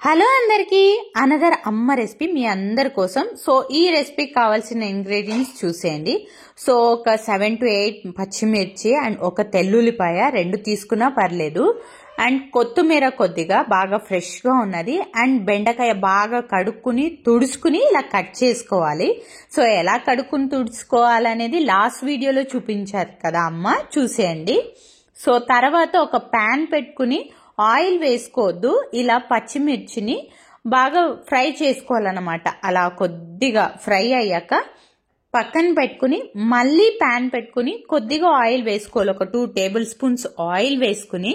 Hello అందరికీ another అమ్మ recipe మీ అందరి కోసం. సో ఈ రెసిపీకి కావాల్సిన ఇంగ్రీడియంట్స్ చూసేయండి. సో ఒక 7 to 8 పచ్చిమిర్చి అండ్ ఒక తెల్లుల్లిపాయ 2 తీసుకున్నా పర్లేదు. అండ్ కొత్తిమీర కొద్దిగా బాగా ఫ్రెష్గా ఉన్నది. అండ్ బెండకాయ బాగా కడుక్కుని తుడుచుకుని ఇలా కట్ చేసుకోవాలి. సో ఎలా కడుక్కుని తుడుచుకోవాలనేది లాస్ట్ వీడియోలో చూపించారు కదా అమ్మ, చూసేయండి. సో తర్వాత ఒక ప్యాన్ పెట్టుకుని ఆయిల్ వేసుకోవద్దు, ఇలా పచ్చిమిర్చిని బాగా ఫ్రై చేసుకోవాలన్నమాట. అలా కొద్దిగా ఫ్రై అయ్యాక పక్కన పెట్టుకుని మళ్ళీ ప్యాన్ పెట్టుకుని కొద్దిగా ఆయిల్ వేసుకోవాలి. ఒక 2 tablespoons ఆయిల్ వేసుకుని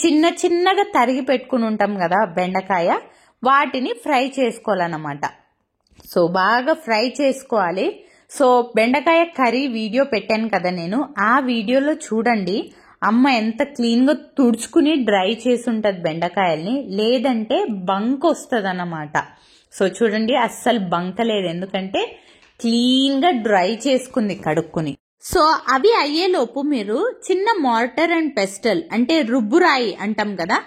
చిన్న చిన్నగా తరిగి పెట్టుకుని ఉంటాం కదా బెండకాయ, వాటిని ఫ్రై చేసుకోవాలన్నమాట. సో బాగా ఫ్రై చేసుకోవాలి. సో బెండకాయ కర్రీ వీడియో పెట్టాను కదా నేను, ఆ వీడియోలో చూడండి అమ్మ ఎంత క్లీన్గా తుడుచుకుని డ్రై చేసి ఉంటుంది బెండకాయల్ని, లేదంటే బంక్ వస్తుంది అన్నమాట. సో చూడండి అస్సలు బంకలేదు, ఎందుకంటే క్లీన్గా డ్రై చేసుకుంది కడుక్కుని. సో అవి అయ్యేలోపు మీరు చిన్న మార్టర్ అండ్ పెస్టల్ అంటే రుబ్బురాయి అంటాం కదా,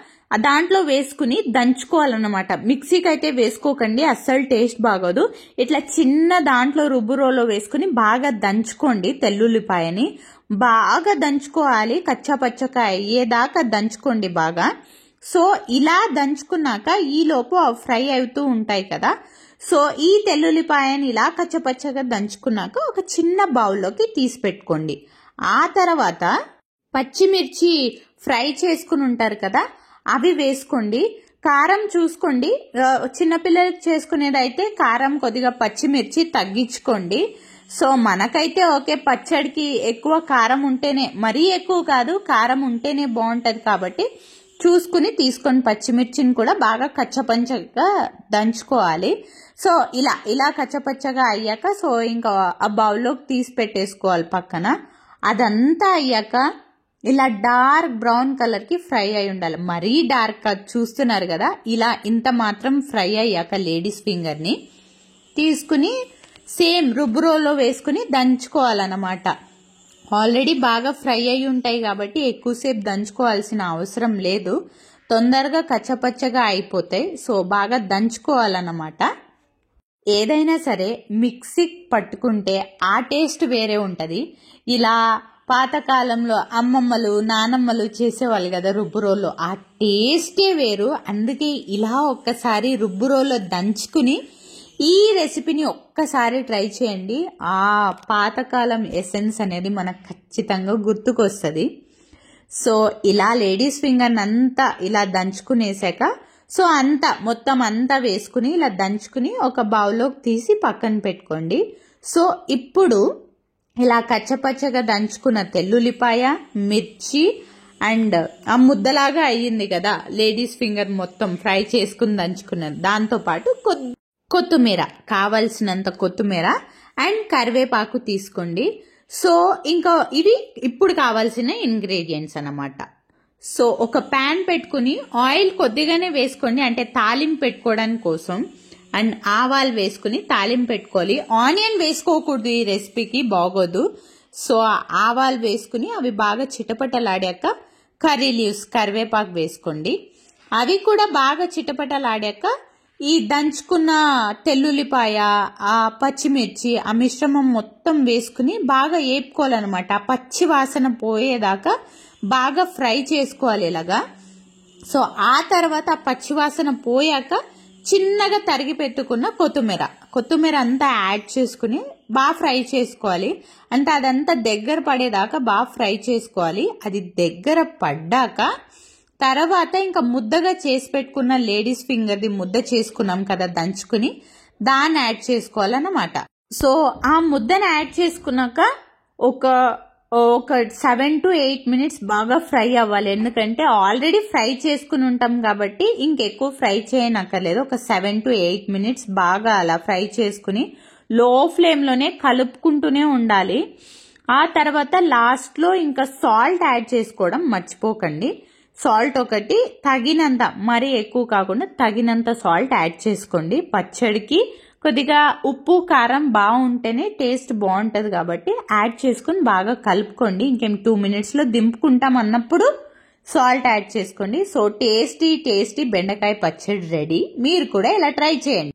దాంట్లో వేసుకుని దంచుకోవాలన్నమాట. మిక్సీకి అయితే వేసుకోకండి, అస్సలు టేస్ట్ బాగోదు. ఇట్లా చిన్న దాంట్లో రుబ్బురోలో వేసుకుని బాగా దంచుకోండి. తెల్లుల్లిపాయని బాగా దంచుకోవాలి, కచ్చాపచ్చగా అయ్యేదాకా దంచుకోండి బాగా. సో ఇలా దంచుకున్నాక ఈలోపు ఫ్రై అవుతూ ఉంటాయి కదా. సో ఈ తెల్లుల్లిపాయని ఇలా కచ్చపచ్చగా దంచుకున్నాక ఒక చిన్న బౌల్లోకి తీసి పెట్టుకోండి. ఆ తర్వాత పచ్చిమిర్చి ఫ్రై చేసుకుని ఉంటారు కదా, అవి వేసుకోండి. కారం చూసుకోండి, చిన్నపిల్లలకి చేసుకునేదైతే కారం కొద్దిగా పచ్చిమిర్చి తగ్గించుకోండి. సో మనకైతే ఓకే, పచ్చడికి ఎక్కువ కారం ఉంటేనే, మరీ ఎక్కువ కాదు, కారం ఉంటేనే బాగుంటుంది కాబట్టి చూసుకుని తీసుకొని పచ్చిమిర్చిని కూడా బాగా కచ్చపచ్చగా దంచుకోవాలి. సో ఇలా కచ్చపచ్చగా అయ్యాక సో ఇంకా ఆ బౌల్లోకి తీసి పెట్టేసుకోవాలి పక్కన. అదంతా అయ్యాక ఇలా డార్క్ బ్రౌన్ కలర్కి ఫ్రై అయి ఉండాలి, మరీ డార్క్ చూస్తున్నారు కదా. ఇలా ఇంత మాత్రం ఫ్రై అయ్యాక లేడీస్ ఫింగర్ని తీసుకుని సేమ్ రుబ్బురోలో వేసుకుని దంచుకోవాలన్నమాట. ఆల్రెడీ బాగా ఫ్రై అయి ఉంటాయి కాబట్టి ఎక్కువసేపు దంచుకోవాల్సిన అవసరం లేదు, తొందరగా కచ్చపచ్చగా అయిపోతాయి. సో బాగా దంచుకోవాలన్నమాట. ఏదైనా సరే మిక్సీకి పట్టుకుంటే ఆ టేస్ట్ వేరే ఉంటుంది. ఇలా పాతకాలంలో అమ్మమ్మలు నానమ్మలు చేసేవాళ్ళు కదా రుబ్బురోలో, ఆ టేస్టే వేరు. అందుకే ఇలా ఒక్కసారి రుబ్బురోలో దంచుకుని ఈ రెసిపీని ఒక్కసారి ట్రై చేయండి. ఆ పాతకాలం ఎసెన్స్ అనేది మనకు ఖచ్చితంగా గుర్తుకొస్తుంది. సో ఇలా లేడీస్ ఫింగర్ అంతా ఇలా దంచుకునేసాక సో మొత్తం అంతా వేసుకుని ఇలా దంచుకుని ఒక బౌల్లోకి తీసి పక్కన పెట్టుకోండి. సో ఇప్పుడు ఇలా కచ్చపచ్చగా దంచుకున్న తెల్లుల్లిపాయ, మిర్చి అండ్ ఆ ముద్దలాగా అయ్యింది కదా లేడీస్ ఫింగర్ మొత్తం ఫ్రై చేసుకుని దంచుకున్నది, దాంతోపాటు కొత్తిమీర, కావలసినంత కొత్తిమీర అండ్ కరివేపాకు తీసుకోండి. సో ఇంకా ఇవి ఇప్పుడు కావాల్సిన ఇంగ్రీడియంట్స్ అన్నమాట. సో ఒక ప్యాన్ పెట్టుకుని ఆయిల్ కొద్దిగానే వేసుకోండి, అంటే తాలింపు పెట్టుకోవడానికి కోసం. అండ్ ఆవాలు వేసుకుని తాలింపు పెట్టుకోవాలి. ఆనియన్ వేసుకోకూడదు, ఈ రెసిపీకి బాగోదు. సో ఆవాలు వేసుకుని అవి బాగా చిటపటలాడాక కర్రీ లీవ్స్, కరివేపాకు వేసుకోండి. అవి కూడా బాగా చిటపటలాడాక ఈ దంచుకున్న తెల్లుల్లిపాయ, ఆ పచ్చిమిర్చి, ఆ మిశ్రమం మొత్తం వేసుకుని బాగా వేపుకోవాలన్నమాట. ఆ పచ్చి వాసన పోయేదాకా బాగా ఫ్రై చేసుకోవాలి ఇలాగా. సో ఆ తర్వాత ఆ పచ్చి వాసన పోయాక చిన్నగా తరిగి పెట్టుకున్న కొత్తిమీర అంతా యాడ్ చేసుకుని బాగా ఫ్రై చేసుకోవాలి. అంటే అదంతా దగ్గర పడేదాకా బాగా ఫ్రై చేసుకోవాలి. అది దగ్గర పడ్డాక తర్వాత ఇంకా ముద్దగా చేసి పెట్టుకున్న లేడీస్ ఫింగర్ది ముద్ద చేసుకున్నాం కదా దంచుకుని, దాన్ని యాడ్ చేసుకోవాలన్నమాట. సో ఆ ముద్దను యాడ్ చేసుకున్నాక ఒక 7 to 8 minutes బాగా ఫ్రై అవ్వాలి. ఎందుకంటే ఆల్రెడీ ఫ్రై చేసుకుని ఉంటాం కాబట్టి ఇంకెక్కువ ఫ్రై చేయనక్కర్లేదు. ఒక 7 to 8 minutes బాగా అలా ఫ్రై చేసుకుని లో ఫ్లేమ్లోనే కలుపుకుంటూనే ఉండాలి. ఆ తర్వాత లాస్ట్లో ఇంకా సాల్ట్ యాడ్ చేసుకోవడం మర్చిపోకండి. సాల్ట్ ఒకటి తగినంత, మరీ ఎక్కువ కాకుండా తగినంత సాల్ట్ యాడ్ చేసుకోండి. పచ్చడికి కొద్దిగా ఉప్పు కారం బాగుంటేనే టేస్ట్ బాగుంటుంది కాబట్టి యాడ్ చేసుకుని బాగా కలుపుకోండి. ఇంకేం 2 minutesలో దింపుకుంటాం అన్నప్పుడు సాల్ట్ యాడ్ చేసుకోండి. సో టేస్టీ బెండకాయ పచ్చడి రెడీ. మీరు కూడా ఇలా ట్రై చేయండి.